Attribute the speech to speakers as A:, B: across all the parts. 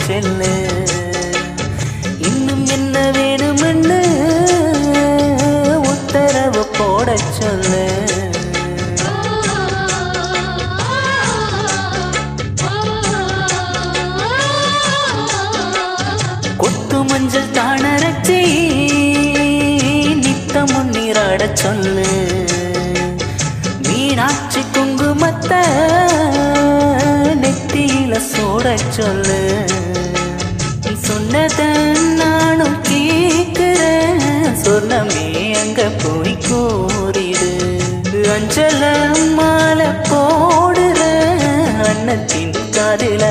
A: Cell. இன்னும் என்ன வேணுமென்னு உத்தரவு போட சொல்லு. கொத்து மஞ்சள் தானரச்சி நித்தமும் நீராட சொல்லு. மீனாட்சி குங்குமத்தை நெத்தியில சூட சொல்லு. சொன்னத நானும் கேட்கிறேன், சொன்னமே அங்க போய் கூறிடு. அஞ்சல மாலை போடுற அன்னத்தின் காதில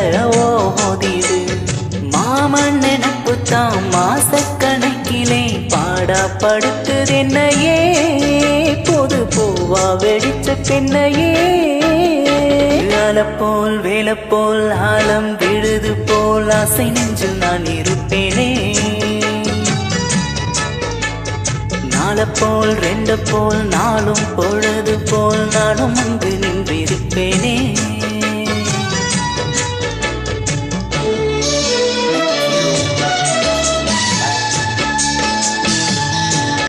A: ஓதிடு. மாமன் நினப்பு தான் மாசக்கணக்கிலே பாடா படுத்துது என்னையே, பொது பூவா வெடிச்ச பெண்ணையே. அலப்போல் வேலப்போல் ஆலம் விழுது போல் ஆசை நெஞ்சில் நான் இருப்பேனே. நாளப்போல் ரெண்டு போல் நாளும் பொழுது போல் நானும் அங்கு நின்றிருப்பேனே.